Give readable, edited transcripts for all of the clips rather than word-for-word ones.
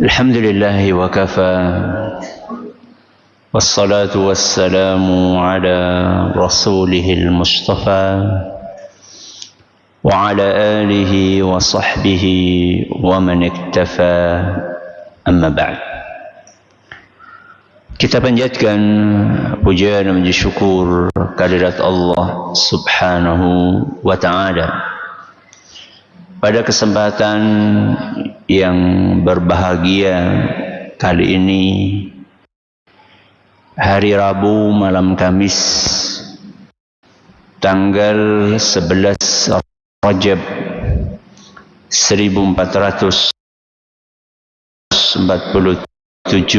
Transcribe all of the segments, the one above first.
الحمد لله وكفى والصلاة والسلام على رسوله المصطفى وعلى آله وصحبه ومن اكتفى أما بعد. Kita panjatkan puja dan puji syukur kehadirat Allah Subhanahu wa Ta'ala. Pada kesempatan yang berbahagia kali ini, hari Rabu malam Kamis tanggal 11 Rajab 1447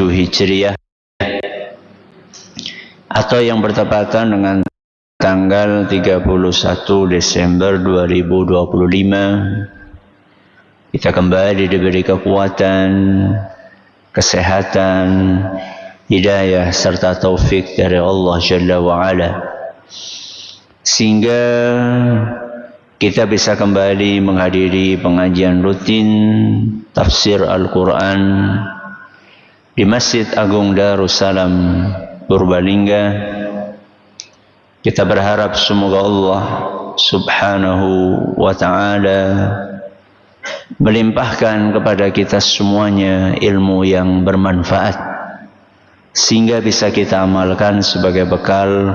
Hijriah atau yang bertepatan dengan tanggal 31 Desember 2025, kita kembali diberi kekuatan, kesehatan, hidayah serta taufik dari Allah Jalla wa'ala, sehingga kita bisa kembali menghadiri pengajian rutin tafsir Al-Quran di Masjid Agung Darussalam Purbalingga. Kita berharap semoga Allah Subhanahu wa Ta'ala melimpahkan kepada kita semuanya ilmu yang bermanfaat, sehingga bisa kita amalkan sebagai bekal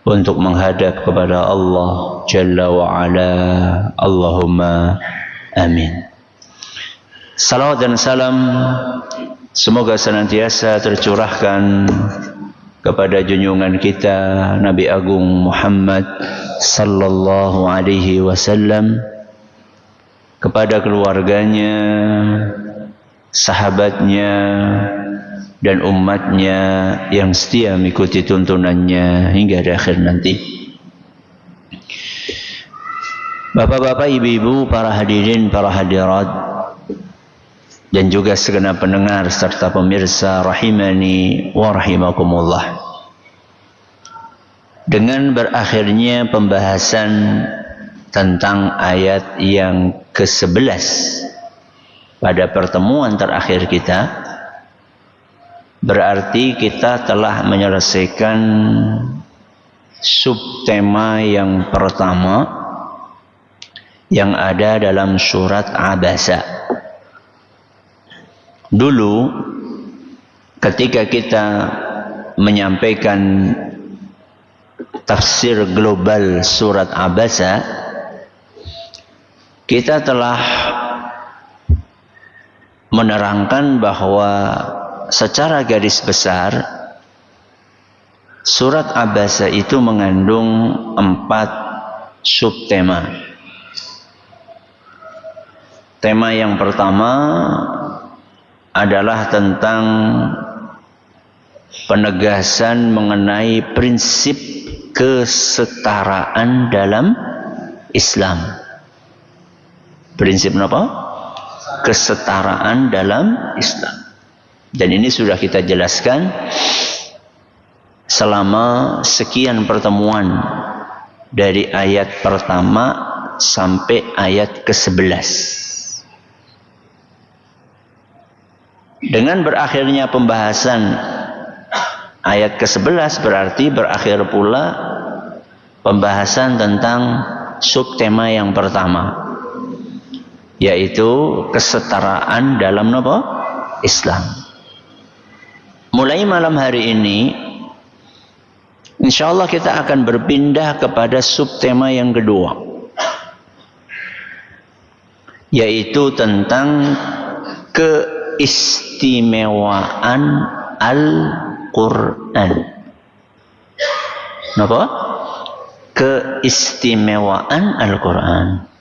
untuk menghadap kepada Allah Jalla wa'ala. Allahumma amin. Salawat dan salam semoga senantiasa tercurahkan kepada junjungan kita Nabi Agung Muhammad sallallahu alaihi wasallam, kepada keluarganya, sahabatnya, dan umatnya yang setia mengikuti tuntunannya hingga di akhir nanti. Bapak-bapak, ibu-ibu, para hadirin, para hadirat, dan juga segenap pendengar serta pemirsa rahimani wa rahimakumullah. Dengan berakhirnya pembahasan tentang ayat yang ke-11 pada pertemuan terakhir kita, berarti kita telah menyelesaikan subtema yang pertama yang ada dalam surat Abasa. Dulu ketika kita menyampaikan tafsir global surat Abasa, kita telah menerangkan bahwa secara garis besar surat Abasa itu mengandung 4 subtema. Tema yang pertama adalah tentang penegasan mengenai prinsip kesetaraan dalam Islam. Prinsip apa? Kesetaraan dalam Islam. Dan ini sudah kita jelaskan selama sekian pertemuan, dari ayat pertama sampai ayat ke-11. Dengan berakhirnya pembahasan ayat ke-11 berarti berakhir pula pembahasan tentang subtema yang pertama, yaitu kesetaraan dalam apa? Islam. Mulai malam hari ini, insyaallah kita akan berpindah kepada subtema yang kedua, yaitu tentang keistimewaan Al-Quran. Kenapa? Keistimewaan Al-Quran.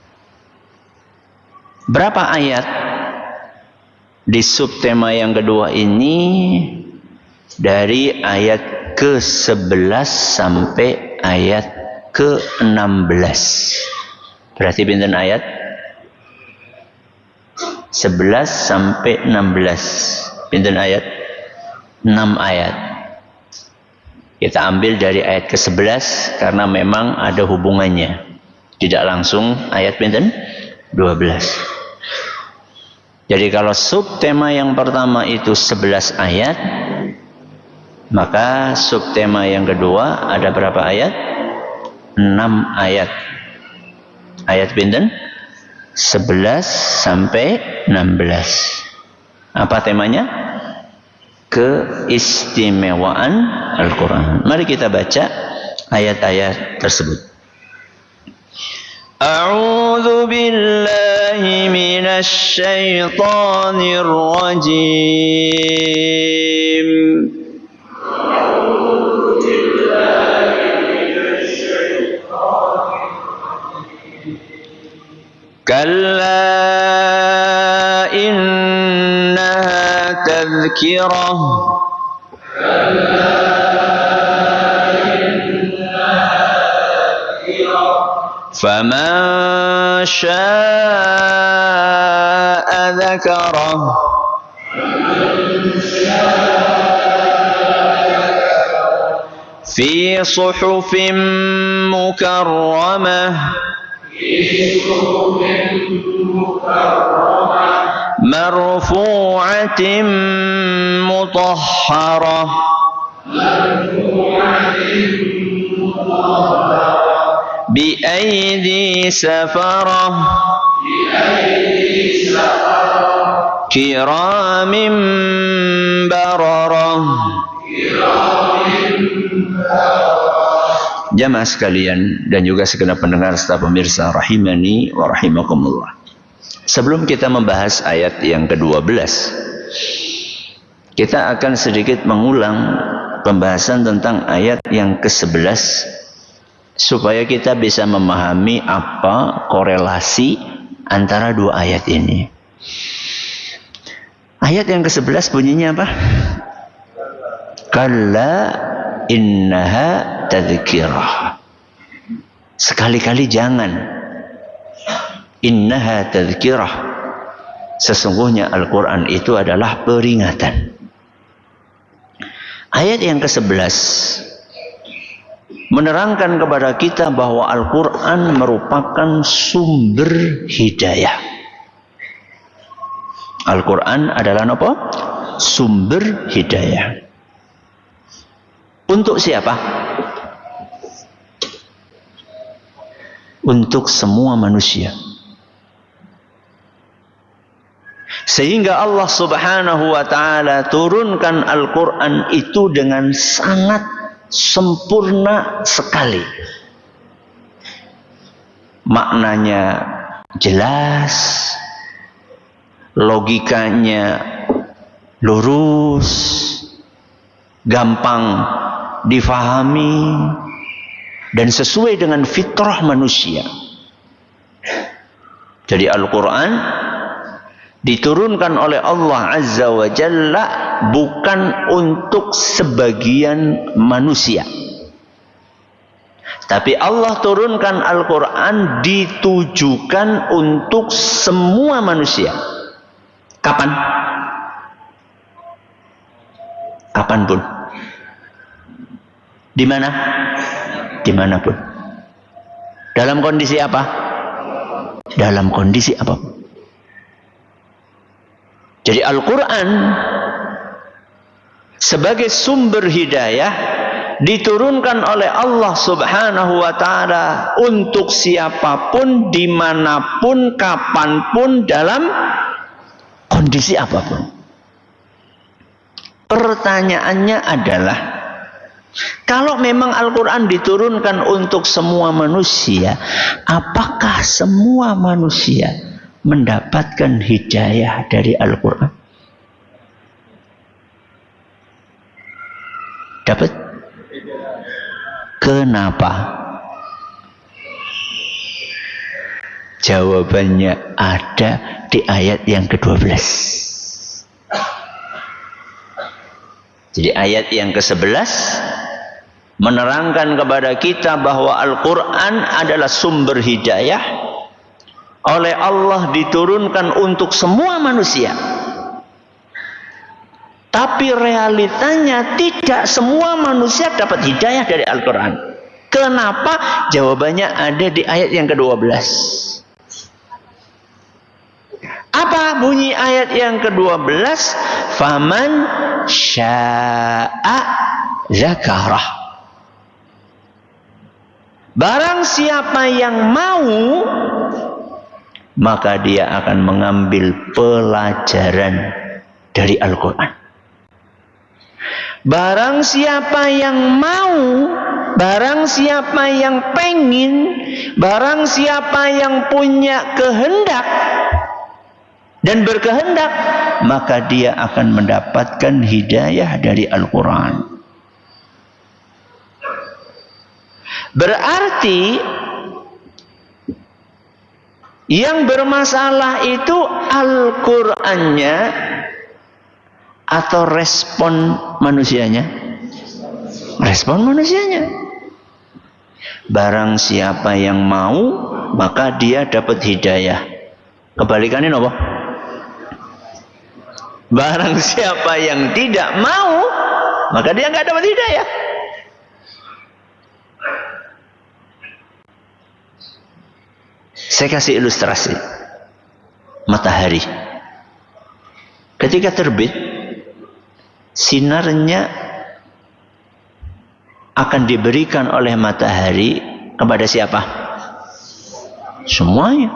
Berapa ayat di subtema yang kedua ini? Dari ayat ke-11 sampai ayat ke-16. Berarti pinten ayat? 11 sampai 16. Pinten ayat? 6 ayat. Kita ambil dari ayat ke-11 karena memang ada hubungannya. Tidak langsung ayat pinten? 12. Jadi kalau subtema yang pertama itu 11 ayat, maka subtema yang kedua ada berapa ayat? 6 ayat. Ayat pinten? 11 sampai 16. Apa temanya? Keistimewaan Al-Quran. Mari kita baca ayat-ayat tersebut. A'udzu billahi minasy syaithanir rajim. Kalla innaha tadhkirah. فَمَنْ شَاءَ ذَكَرَهُ فِي صُحُفٍ مُكَرَّمَةٍ مَرْفُوعَةٍ مُطَهَّرَةٍ بأيدي سفرة كرام بررة. Jamaah sekalian dan juga segenap pendengar serta pemirsa rahimani wa rahimakumullah. Sebelum kita membahas ayat yang ke-12, kita akan sedikit mengulang pembahasan tentang ayat yang ke-11 supaya kita bisa memahami apa korelasi antara dua ayat ini. Ayat yang ke-11 bunyinya apa? Kalla innaha tadhkirah. Sekali-kali jangan. Innaha tadhkirah. Sesungguhnya Al-Quran itu adalah peringatan. Ayat yang ke-11 menerangkan kepada kita bahwa Al-Quran merupakan sumber hidayah. Al-Quran adalah apa? Sumber hidayah. Untuk siapa? Untuk semua manusia. Sehingga Allah Subhanahu wa ta'ala turunkan Al-Quran itu dengan sangat sempurna sekali. Maknanya jelas, logikanya lurus, gampang difahami, dan sesuai dengan fitrah manusia. Jadi Al-Quran diturunkan oleh Allah Azza wa Jalla bukan untuk sebagian manusia. Tapi Allah turunkan Al-Quran ditujukan untuk semua manusia. Kapan? Kapanpun. Di mana? Dimanapun. Dalam kondisi apa? Dalam kondisi apapun. Jadi Al-Quran sebagai sumber hidayah diturunkan oleh Allah Subhanahu wa ta'ala untuk siapapun, dimanapun, kapanpun, dalam kondisi apapun. Pertanyaannya adalah, kalau memang Al-Quran diturunkan untuk semua manusia, apakah semua manusia mendapatkan hidayah dari Al-Quran? Dapat? Kenapa? Jawabannya ada di ayat yang ke-12. Jadi ayat yang ke-11 menerangkan kepada kita bahwa Al-Quran adalah sumber hidayah, oleh Allah diturunkan untuk semua manusia. Tapi realitanya tidak semua manusia dapat hidayah dari Al-Quran. Kenapa? Jawabannya ada di ayat yang ke-12. Apa bunyi ayat yang ke-12? Faman syaa zakarah. Barang siapa yang mau, maka dia akan mengambil pelajaran dari Al-Quran. Barang siapa yang mau, barang siapa yang pengen, barang siapa yang punya kehendak dan berkehendak, maka dia akan mendapatkan hidayah dari Al-Quran. Berarti yang bermasalah itu Al-Qur'annya atau respon manusianya? Respon manusianya. Barang siapa yang mau, maka dia dapat hidayah. Kebalikannya apa? Barang siapa yang tidak mau, maka dia nggak dapat hidayah. Saya kasih ilustrasi. Matahari. Ketika terbit, sinarnya akan diberikan oleh matahari kepada siapa? Semuanya.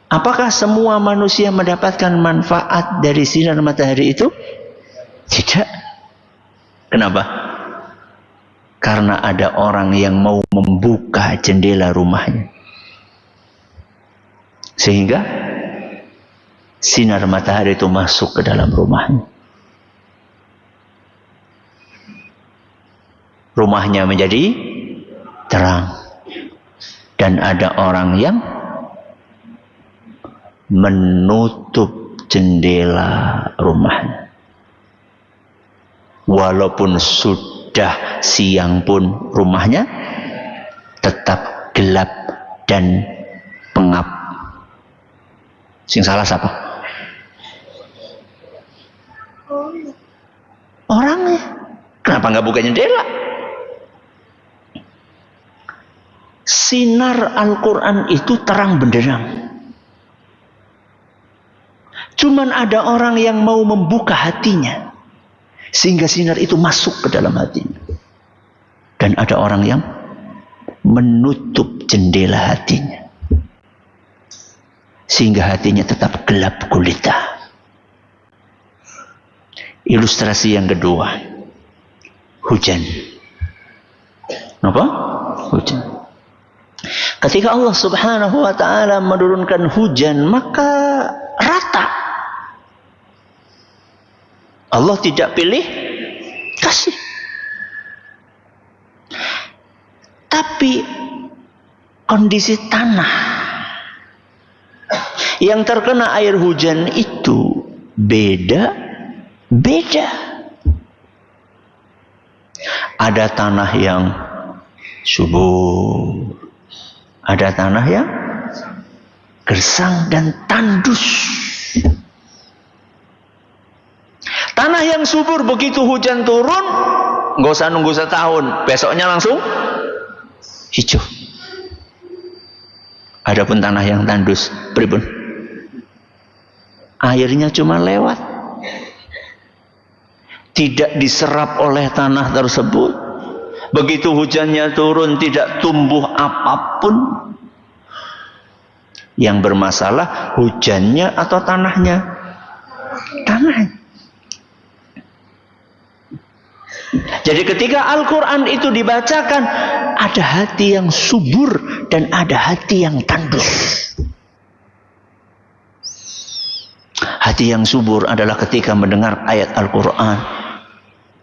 Apakah semua manusia mendapatkan manfaat dari sinar matahari itu? Tidak. Kenapa? Karena ada orang yang mau membuka jendela rumahnya. Sehingga sinar matahari itu masuk ke dalam rumahnya. Rumahnya menjadi terang. Dan ada orang yang menutup jendela rumahnya. Walaupun sudah siang pun rumahnya tetap gelap dan pengap. Sing salah siapa? Orangnya. Kenapa nggak buka jendela? Sinar Al-Quran itu terang benderang. Cuman ada orang yang mau membuka hatinya sehingga sinar itu masuk ke dalam hatinya. Dan ada orang yang menutup jendela hatinya sehingga hatinya tetap gelap gulita. Ilustrasi yang kedua, hujan. Apa? Hujan. Ketika Allah Subhanahu wa ta'ala menurunkan hujan, maka rata. Allah tidak pilih kasih. Tapi kondisi tanah yang terkena air hujan itu beda. Ada tanah yang subur, ada tanah yang gersang dan tandus. Tanah yang subur begitu hujan turun, nggak usah nunggu setahun, besoknya langsung hijau. Adapun tanah yang tandus, pripun? Airnya cuma lewat, tidak diserap oleh tanah tersebut. Begitu hujannya turun, tidak tumbuh apapun. Yang bermasalah hujannya atau tanahnya? Tanahnya. Jadi ketika Al-Quran itu dibacakan, ada hati yang subur dan ada hati yang tandus. Hati yang subur adalah ketika mendengar ayat Al-Quran,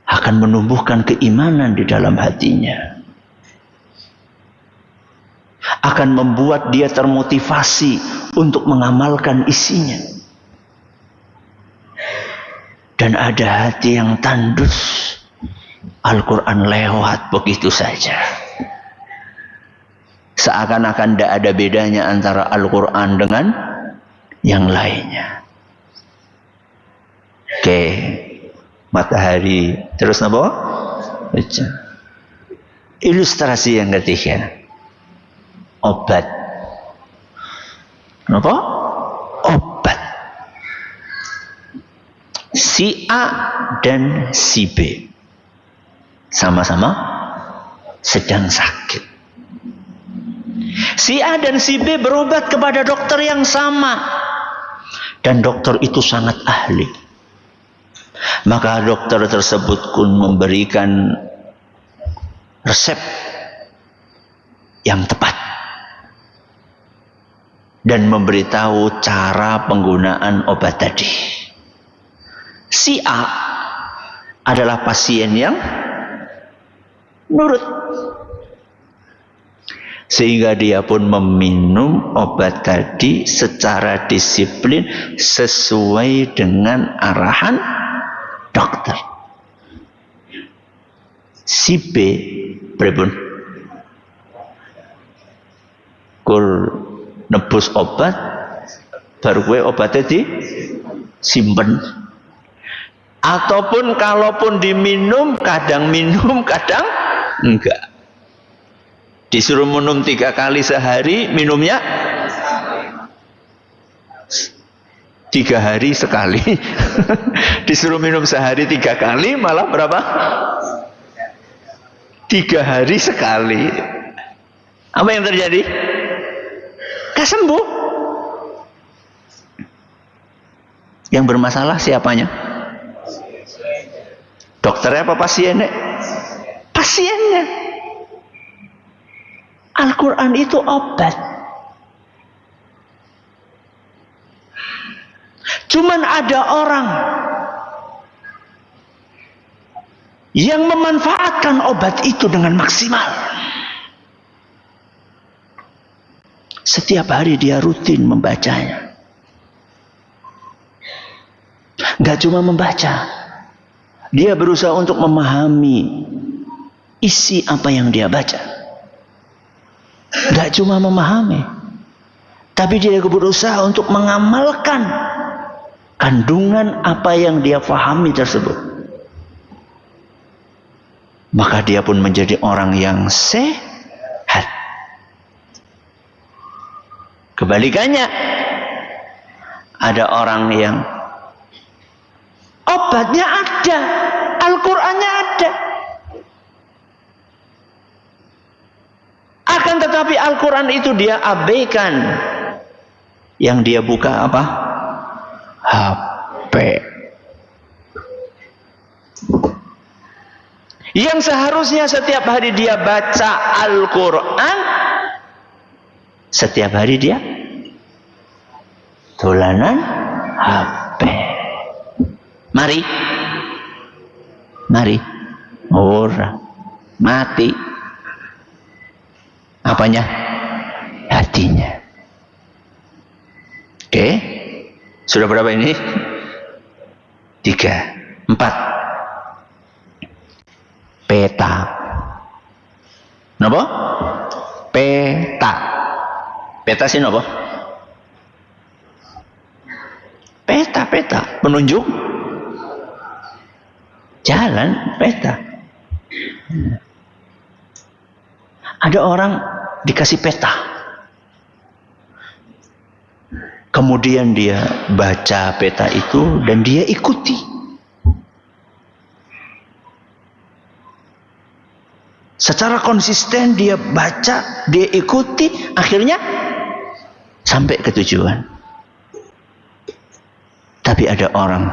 akan menumbuhkan keimanan di dalam hatinya. Akan membuat dia termotivasi untuk mengamalkan isinya. Dan ada hati yang tandus. Al-Quran lewat begitu saja. Seakan-akan tidak ada bedanya antara Al-Quran dengan yang lainnya. Oke. Matahari. Terus apa? Ilustrasi yang ketiga. Obat. Apa? Obat. Si A dan si B sama-sama sedang sakit. Si A dan si B berobat kepada dokter yang sama, dan dokter itu sangat ahli. Maka dokter tersebut pun memberikan resep yang tepat dan memberitahu cara penggunaan obat tadi. Si A adalah pasien yang nurut, sehingga dia pun meminum obat tadi secara disiplin sesuai dengan arahan dokter. Si B pripun? Kur nebus obat, baru gue obatnya disimpen. Ataupun kalaupun diminum, kadang minum, kadang enggak. Disuruh minum 3 kali sehari, minumnya 3 hari sekali. Disuruh minum sehari 3 kali, malah berapa? 3 hari sekali. Apa yang terjadi? Gak sembuh. Yang bermasalah siapanya? Dokternya apa pasiennya? Pasiennya. Al-Quran itu obat. Cuman ada orang yang memanfaatkan obat itu dengan maksimal. Setiap hari dia rutin membacanya. Gak cuma membaca, dia berusaha untuk memahami isi apa yang dia baca. Gak cuma memahami, tapi dia berusaha untuk mengamalkan kandungan apa yang dia pahami tersebut. Maka dia pun menjadi orang yang sehat. Kebalikannya, ada orang yang obatnya ada, Al-Qur'annya ada, akan tetapi Al-Quran itu dia abaikan. Yang dia buka apa? HP. Yang seharusnya setiap hari dia baca Al-Quran, setiap hari dia dolanan HP. Mari ora mati. Apanya? Hatinya. Oke, sudah berapa ini? 3, 4. Peta. Napa? Peta. Peta sih napa? Peta. Penunjuk jalan, peta. Ada orang dikasih peta, kemudian dia baca peta itu dan dia ikuti. Secara konsisten dia baca, dia ikuti, akhirnya sampai ke tujuan. Tapi ada orang,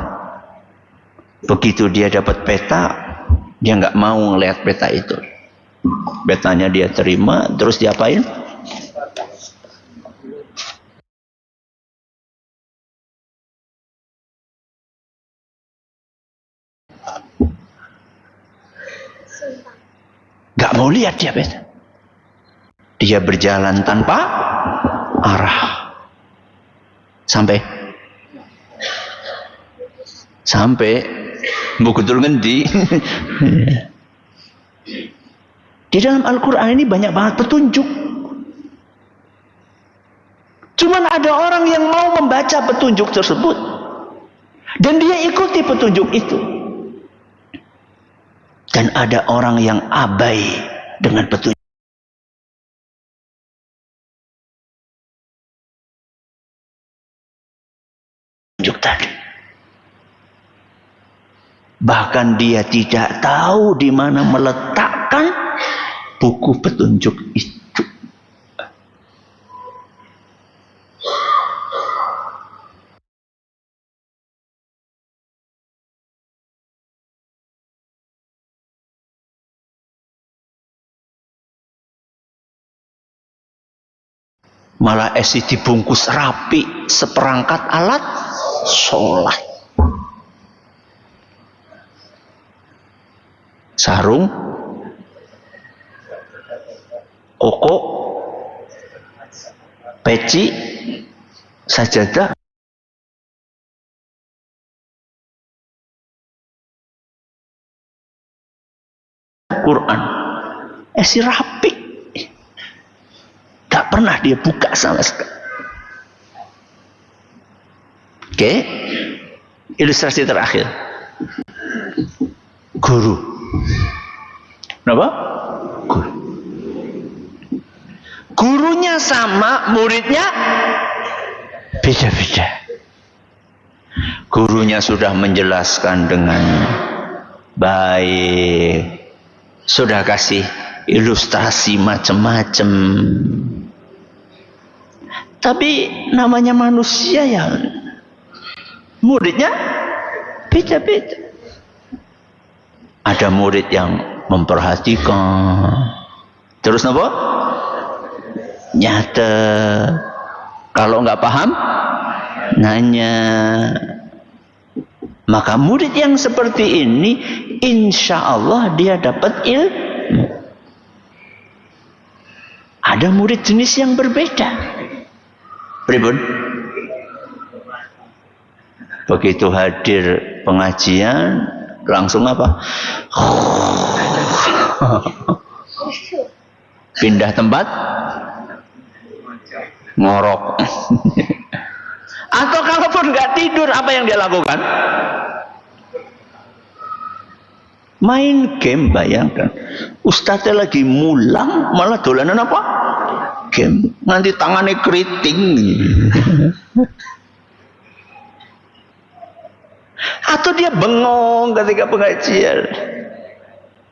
begitu dia dapat peta, dia nggak mau ngelihat peta itu. Petanya dia terima, terus diapain? Gak mau lihat dia peta. Dia berjalan tanpa arah. Sampai betul ngendi. Di dalam Al-Quran ini banyak banget petunjuk. Cuman ada orang yang mau membaca petunjuk tersebut dan dia ikuti petunjuk itu. Dan ada orang yang abai dengan petunjuk. tadi. Bahkan dia tidak tahu di mana meletakkan buku petunjuk itu. Malah esi dibungkus rapi seperangkat alat sholat. Sarung, koko, peci, sajadah, Quran, esi rapi. Tak pernah dia buka sama sekali. Oke, ilustrasi terakhir. Guru. Kenapa? Guru. Gurunya sama, muridnya beda-beda. Gurunya sudah menjelaskan dengan baik, sudah kasih ilustrasi macam-macam. Tapi namanya manusia ya, muridnya beda-beda. Ada murid yang memperhatikan, terus apa? Nyata. Kalau nggak paham, nanya. Maka murid yang seperti ini, insya Allah dia dapat ilmu. Ada murid jenis yang berbeda. Pripun? Begitu hadir pengajian langsung apa? Pindah tempat, ngorok. Atau kalaupun nggak tidur, apa yang dia lakukan? Main game. Bayangkan, ustadznya lagi mulang malah dolanan apa? Game. Nanti tangannya keriting. Atau dia bengong ketika pengajian.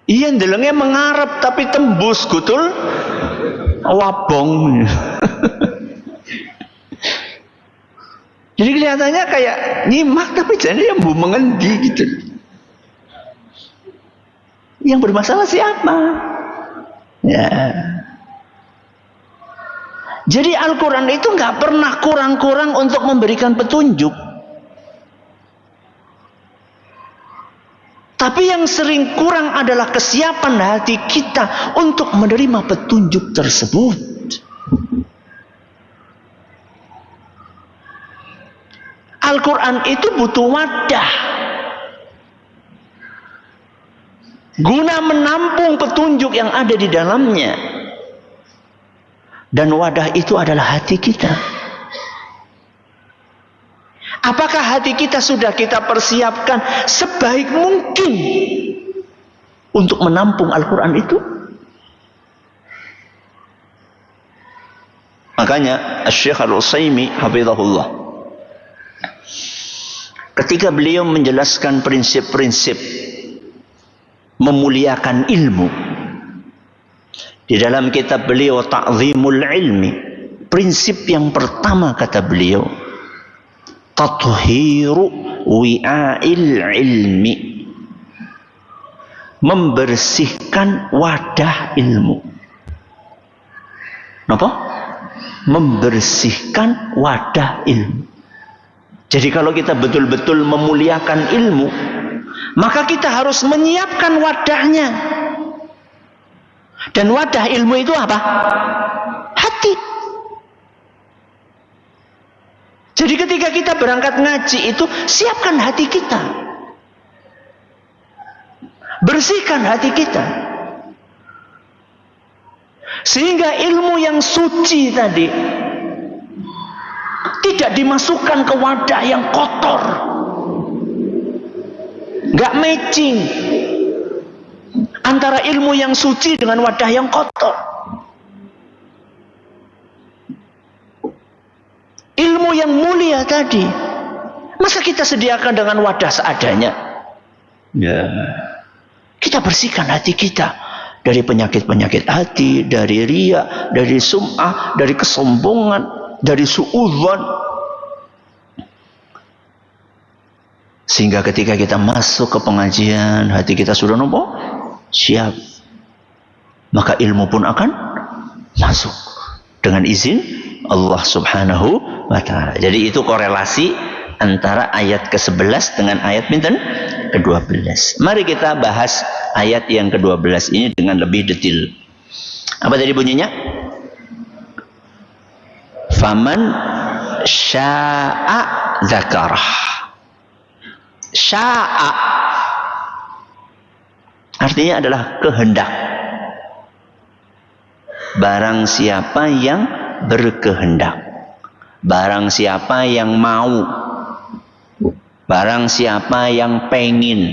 Iya, ndelengnya mengarep tapi tembus gutul wabong. Jadi kelihatannya kayak nyimak tapi jadi yang mengendi gitu. Yang bermasalah siapa? Ya. Jadi Al-Quran itu nggak pernah kurang-kurang untuk memberikan petunjuk. Tapi yang sering kurang adalah kesiapan hati kita untuk menerima petunjuk tersebut. Al-Quran itu butuh wadah guna menampung petunjuk yang ada di dalamnya. Dan wadah itu adalah hati kita. Apakah hati kita sudah kita persiapkan sebaik mungkin untuk menampung Al-Quran itu? Makanya Syekh Al-Utsaimin hafizahullah, ketika beliau menjelaskan prinsip-prinsip memuliakan ilmu, di dalam kitab beliau Ta'zimul Ilmi, prinsip yang pertama kata beliau, tathiru wi'ail ilmi, membersihkan wadah ilmu. Kenapa? Membersihkan wadah ilmu. Jadi kalau kita betul-betul memuliakan ilmu, maka kita harus menyiapkan wadahnya. Dan wadah ilmu itu apa? Hati. Jadi ketika kita berangkat ngaji itu, siapkan hati kita. Bersihkan hati kita. Sehingga ilmu yang suci tadi tidak dimasukkan ke wadah yang kotor. Nggak matching antara ilmu yang suci dengan wadah yang kotor. Ilmu yang mulia tadi Masa kita sediakan dengan wadah seadanya? Ya. Kita bersihkan hati kita dari penyakit-penyakit hati, dari riya, dari sum'ah, dari kesombongan, dari suudzon. Sehingga ketika kita masuk ke pengajian, hati kita sudah nopo? Siap. Maka ilmu pun akan masuk dengan izin Allah Subhanahu wa ta'ala. Jadi itu korelasi antara ayat ke-11 dengan ayat minten ke-12. Mari kita bahas ayat yang ke-12 ini dengan lebih detail. Apa tadi bunyinya? Faman sya'a dzakarah. Sya'a artinya adalah kehendak. Barang siapa yang berkehendak, barang siapa yang mau, barang siapa yang pengin,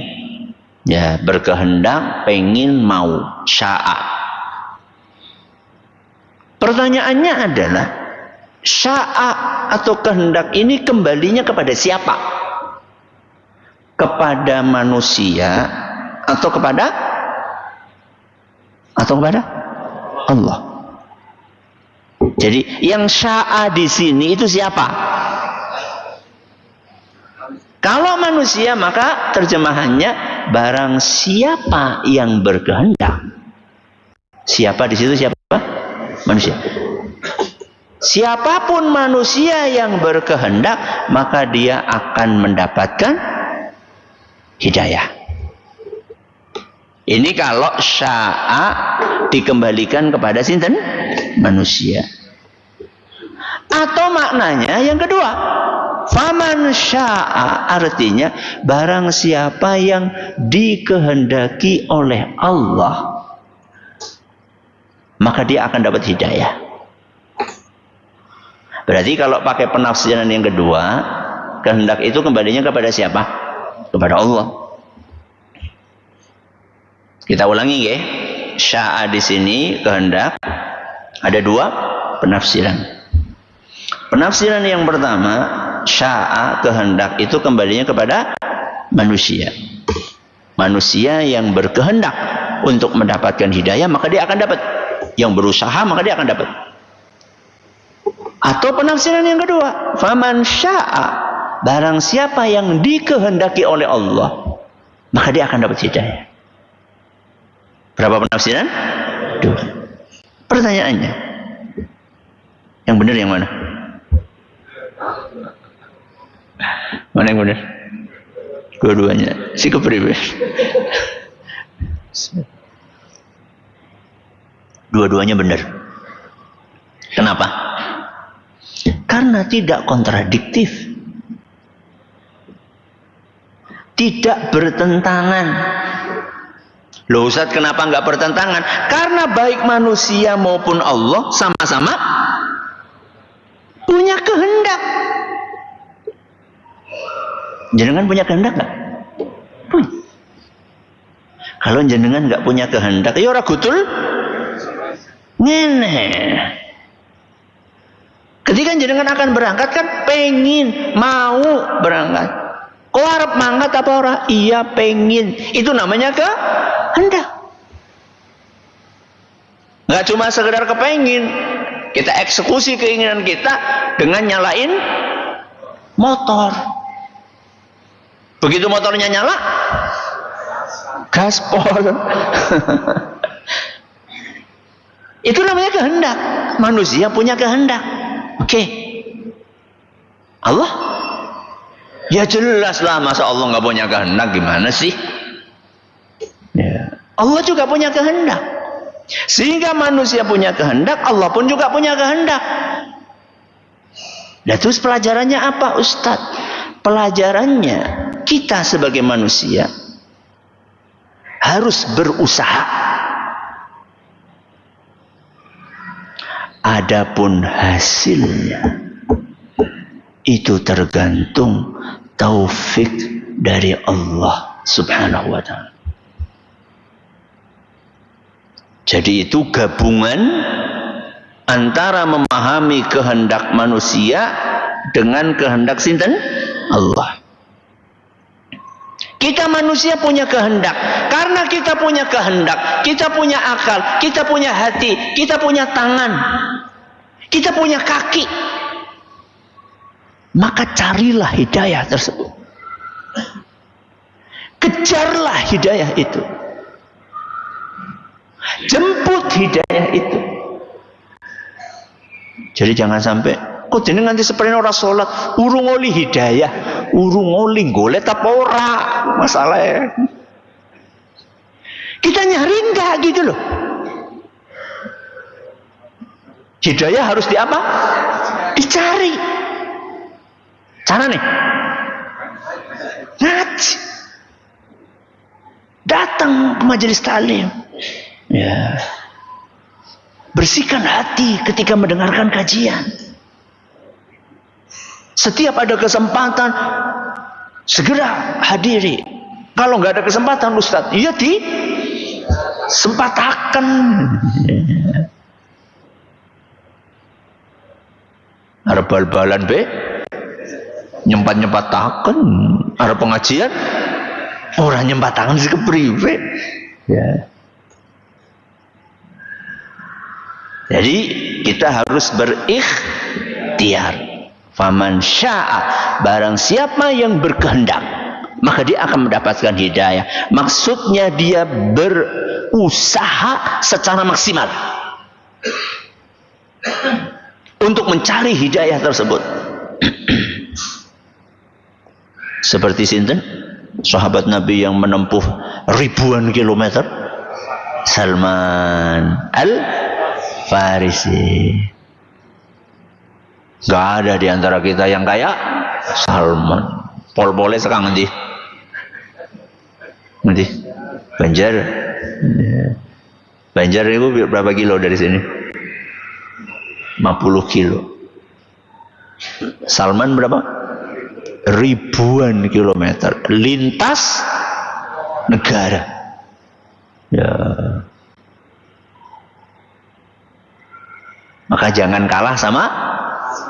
ya, berkehendak, pengin, mau, sya'a. Pertanyaannya adalah sya'a atau kehendak ini kembalinya kepada siapa? Kepada manusia atau kepada Allah? Jadi yang sya'a di sini itu siapa? Kalau manusia maka terjemahannya barang siapa yang berkehendak. Siapa di situ siapa? Manusia. Siapapun manusia yang berkehendak maka dia akan mendapatkan hidayah. Ini kalau sya'a dikembalikan kepada sinten? Manusia. Atau maknanya yang kedua, faman sya'a artinya barang siapa yang dikehendaki oleh Allah maka dia akan dapat hidayah. Berarti kalau pakai penafsiran yang kedua, kehendak itu kembalinya kepada siapa? Kepada Allah. Kita ulangi ya. Sya'a di sini kehendak ada dua penafsiran. Penafsiran yang pertama, sya'a kehendak itu kembalinya kepada manusia. Manusia yang berkehendak untuk mendapatkan hidayah maka dia akan dapat. Yang berusaha maka dia akan dapat. Atau penafsiran yang kedua, faman sya'a barang siapa yang dikehendaki oleh Allah maka dia akan dapat hidayah. Berapa penafsiran? Dua. Pertanyaannya, yang benar yang mana? Mana yang benar? Dua-duanya. Si kepriwe. Dua-duanya benar. Kenapa? Karena tidak kontradiktif. Tidak bertentangan. Loh Ustaz, kenapa nggak bertentangan? Karena baik manusia maupun Allah sama-sama punya kehendak. Jenengan punya kehendak nggak? Punya. Kalau jenengan nggak punya kehendak, ya ora gutul ngene. Ketika jenengan akan berangkat kan pengin, mau berangkat. Kok arep mangkat apa ora? Iya pengin. Itu namanya kehendak. Nggak cuma sekedar kepengin. Kita eksekusi keinginan kita dengan nyalain motor. Begitu motornya nyala, gaspol. Itu namanya kehendak. Manusia punya kehendak. Oke. Allah? Ya jelas lah, masa Allah nggak punya kehendak, gimana sih? Ya. Allah juga punya kehendak. Sehingga manusia punya kehendak, Allah pun juga punya kehendak. Nah terus pelajarannya apa Ustadz? Pelajarannya kita sebagai manusia harus berusaha. Adapun hasilnya itu tergantung taufik dari Allah Subhanahu wa ta'ala. Jadi itu gabungan antara memahami kehendak manusia dengan kehendak sinten? Allah. Kita manusia punya kehendak. Karena kita punya kehendak, kita punya akal, kita punya hati, kita punya tangan, kita punya kaki. Maka carilah hidayah tersebut. Kejarlah hidayah itu. Jemput hidayah itu. Jadi jangan sampai kok jenengan nganti seperti orang sholat urung oli hidayah, urung oli golek apa ora masalahnya. Kita nyari enggak gitu loh. Hidayah harus di apa? Dicari. Cara nih ngaji, datang ke majelis taklim, ya, bersihkan hati ketika mendengarkan kajian. Setiap ada kesempatan segera hadiri. Kalau nggak ada kesempatan Ustadz, ya disempatakan. Ada bal-balan be, nyempat-nyempatakan. Ada pengajian, orang nyempatakan sih kepriwe. Ya. Jadi kita harus berikhtiar. Faman sya'a, barang siapa yang berkehendak, maka dia akan mendapatkan hidayah. Maksudnya dia berusaha secara maksimal untuk mencari hidayah tersebut. Seperti sinten? Sahabat Nabi yang menempuh ribuan kilometer, Salman Al-Farisi. Gak ada di antara kita yang kayak Salman. Pol-polnya sekarang nanti Banjar. Banjar itu berapa kilo dari sini? 50 kilo. Salman berapa? Ribuan kilometer lintas negara. Ya. Maka jangan kalah sama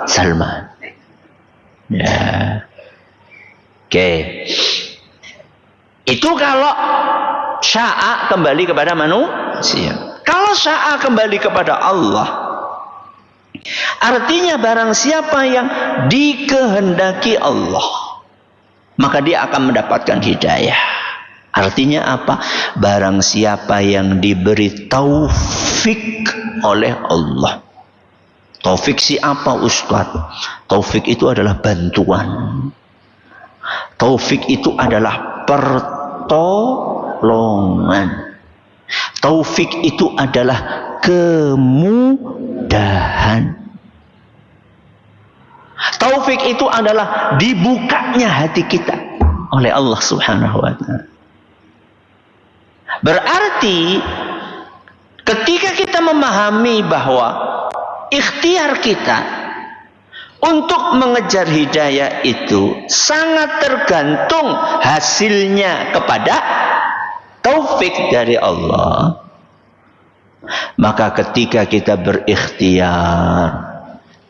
Salman. Ya. Oke. Itu kalau sya'a kembali kepada manusia. Kalau sya'a kembali kepada Allah, artinya barang siapa yang dikehendaki Allah, maka dia akan mendapatkan hidayah. Artinya apa? Barang siapa yang diberi taufik oleh Allah. Taufik siapa Ustaz? Taufik itu adalah bantuan. Taufik itu adalah pertolongan. Taufik itu adalah kemudahan. Taufik itu adalah dibukanya hati kita oleh Allah Subhanahu wa ta'ala. Berarti ketika kita memahami bahwa ikhtiar kita untuk mengejar hidayah itu sangat tergantung hasilnya kepada taufik dari Allah, maka ketika kita berikhtiar,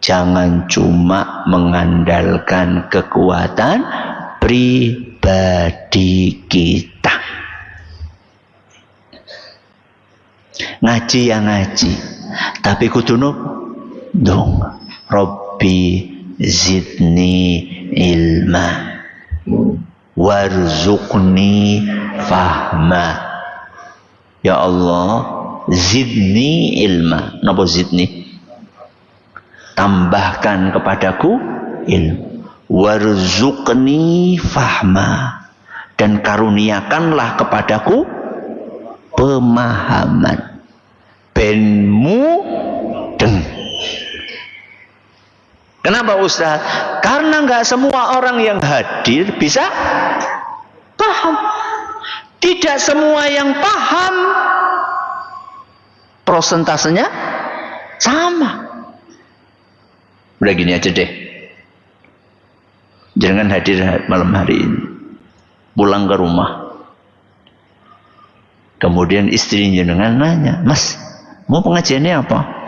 jangan cuma mengandalkan kekuatan pribadi kita. Ngaji ya ngaji, tapi kudu dong, Rabbi zidni ilma warzuqni fahma. Ya Allah, zidni ilma. Napa zidni? Tambahkan kepadaku ilmu. Warzuqni fahma, dan karuniakanlah kepadaku pemahaman. Benmu deng. Kenapa Ustaz? Karena nggak semua orang yang hadir bisa paham. Tidak semua yang paham prosentasenya sama. Udah gini aja deh. Jangan hadir malam hari ini. Pulang ke rumah. Kemudian istri jenengan nanya, Mas, mau pengajiannya apa?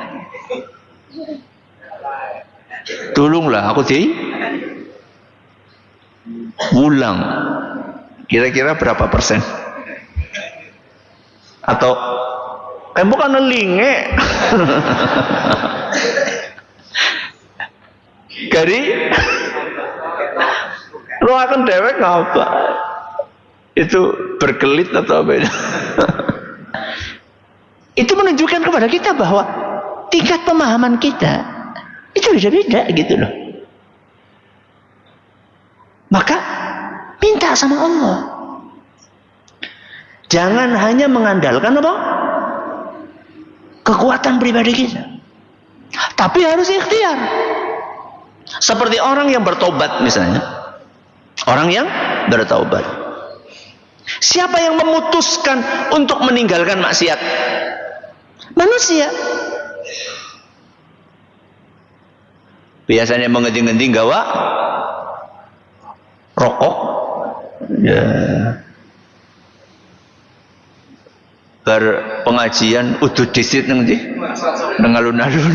Tolonglah aku pulang. Kira-kira berapa persen? Atau bukan linge. Gari lu akan dewek ngapa? Itu berkelit atau apa itu? Itu menunjukkan kepada kita bahwa tingkat pemahaman kita itu beda-beda gitu loh. Maka minta sama Allah. Jangan hanya mengandalkan apa? Kekuatan pribadi kita. Tapi harus ikhtiar. Seperti orang yang bertobat misalnya. Orang yang bertobat. Siapa yang memutuskan untuk meninggalkan maksiat? Manusia. Biasanya mengenting-genting gawa rokok. Ya. Bar pengajian udud disit nang ndi? Nang alun-alun.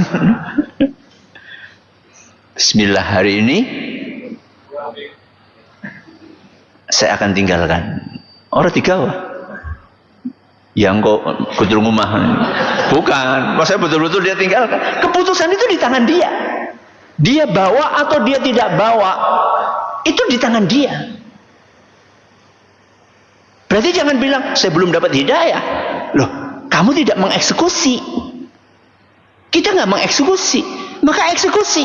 Bismillah, hari ini saya akan tinggalkan. Orang digawa. Yang kok kudu ngomah. Bukan, maksudnya betul-betul dia tinggalkan. Keputusan itu di tangan dia. Dia bawa atau dia tidak bawa, itu di tangan dia. Berarti jangan bilang saya belum dapat hidayah. Loh, kamu tidak mengeksekusi. Kita nggak mengeksekusi, maka eksekusi.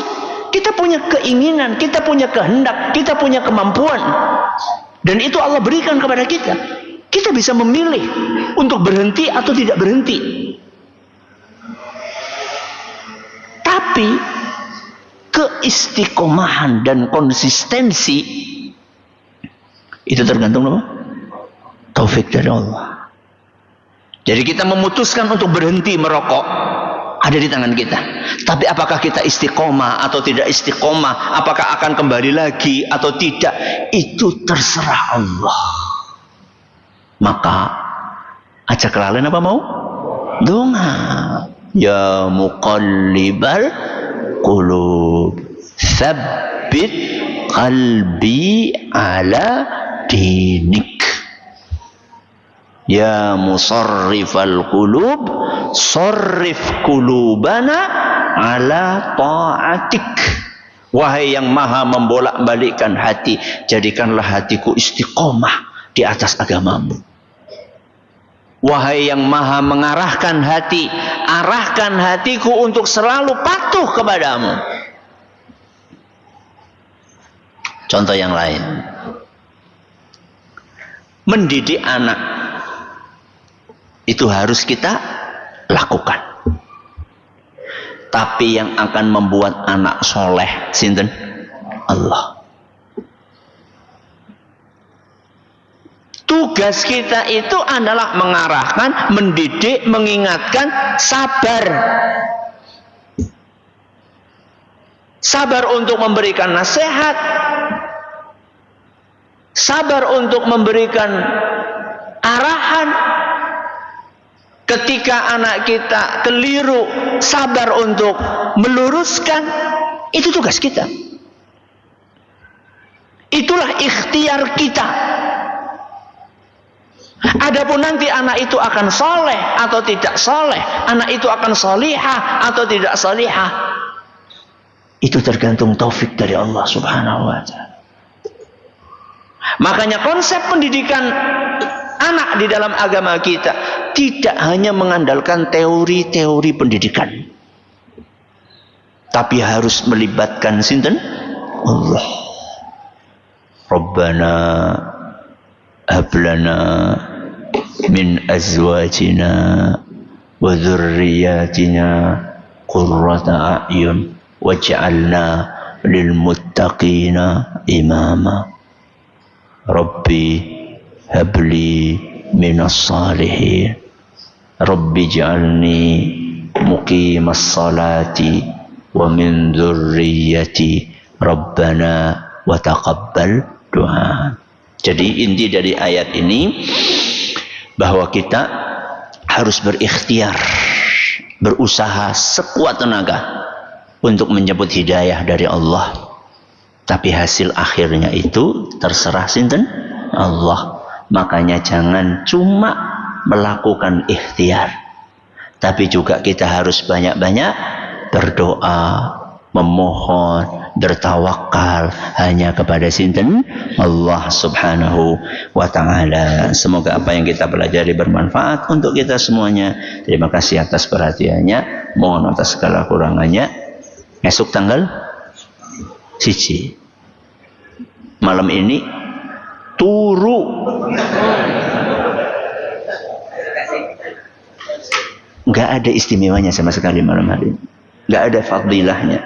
Kita punya keinginan, kita punya kehendak, kita punya kemampuan, dan itu Allah berikan kepada kita. Kita bisa memilih untuk berhenti atau tidak berhenti. Tapi keistiqomahan dan konsistensi itu tergantung apa? Taufik dari Allah. Jadi kita memutuskan untuk berhenti merokok ada di tangan kita. Tapi apakah kita istiqomah atau tidak istiqomah, apakah akan kembali lagi atau tidak, itu terserah Allah. Maka ajak lalin apa mau? Donga. Ya muqallibal qulub, tsabbit qalbi ala dinik. Ya musarrifal qulub, sarrif qulubana ala ta'atik. Wahai yang maha membolak-balikkan hati, jadikanlah hatiku istiqomah di atas agamamu. Wahai yang maha mengarahkan hati, arahkan hatiku untuk selalu patuh kepadamu. Contoh yang lain. Mendidik anak itu harus kita lakukan. Tapi yang akan membuat anak soleh sinten? Allah. Tugas kita itu adalah mengarahkan, mendidik, mengingatkan, sabar. Sabar untuk memberikan nasihat. Sabar untuk memberikan arahan. Ketika anak kita keliru, sabar untuk meluruskan. Itu tugas kita. Itulah ikhtiar kita. Adapun nanti anak itu akan soleh atau tidak soleh, anak itu akan solihah atau tidak solihah, itu tergantung taufik dari Allah Subhanahu wa Ta'ala. Makanya konsep pendidikan anak di dalam agama kita tidak hanya mengandalkan teori-teori pendidikan, tapi harus melibatkan sinten? Allah. Rabbana hablana min azwajina wa dhurriyyatina qurrata a'yun waj'alna lil muttaqina imama. Rabbi habli minas salihin. Rabbi ij'alni muqimas salati wa min dhurriyyati rabbana wa taqabbal du'a. Jadi inti dari ayat ini bahwa kita harus berikhtiar, berusaha sekuat tenaga untuk menyebut hidayah dari Allah. Tapi hasil akhirnya itu terserah sinten? Allah. Makanya jangan cuma melakukan ikhtiar, tapi juga kita harus banyak-banyak berdoa, memohon, bertawakal hanya kepada sinten Allah Subhanahu wa taala. Semoga apa yang kita pelajari bermanfaat untuk kita semuanya. Terima kasih atas perhatiannya, mohon atas segala kurangannya. Esok tanggal 1 malam ini turu nggak ada istimewanya sama sekali malam hari ini. Nggak ada fadilahnya,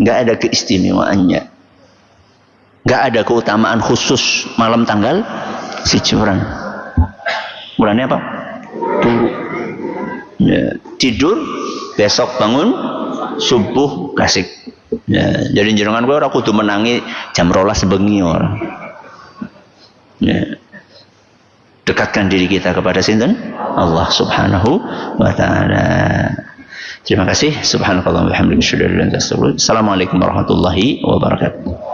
nggak ada keistimewaannya, nggak ada keutamaan khusus malam tanggal 1 bulannya apa? Turu. Ya, tidur, besok bangun, subuh kasih. Ya, jadi jenengan gue ora kudu menangi jam 12 bengi ora. Ya. Dekatkan diri kita kepada sinten Allah Subhanahu wa taala. Terima kasih. Subhanakallah wa bihamdika asyhadu an la ilaha illa anta astaghfiruka wa atubu ilaik. Assalamualaikum warahmatullahi wabarakatuh.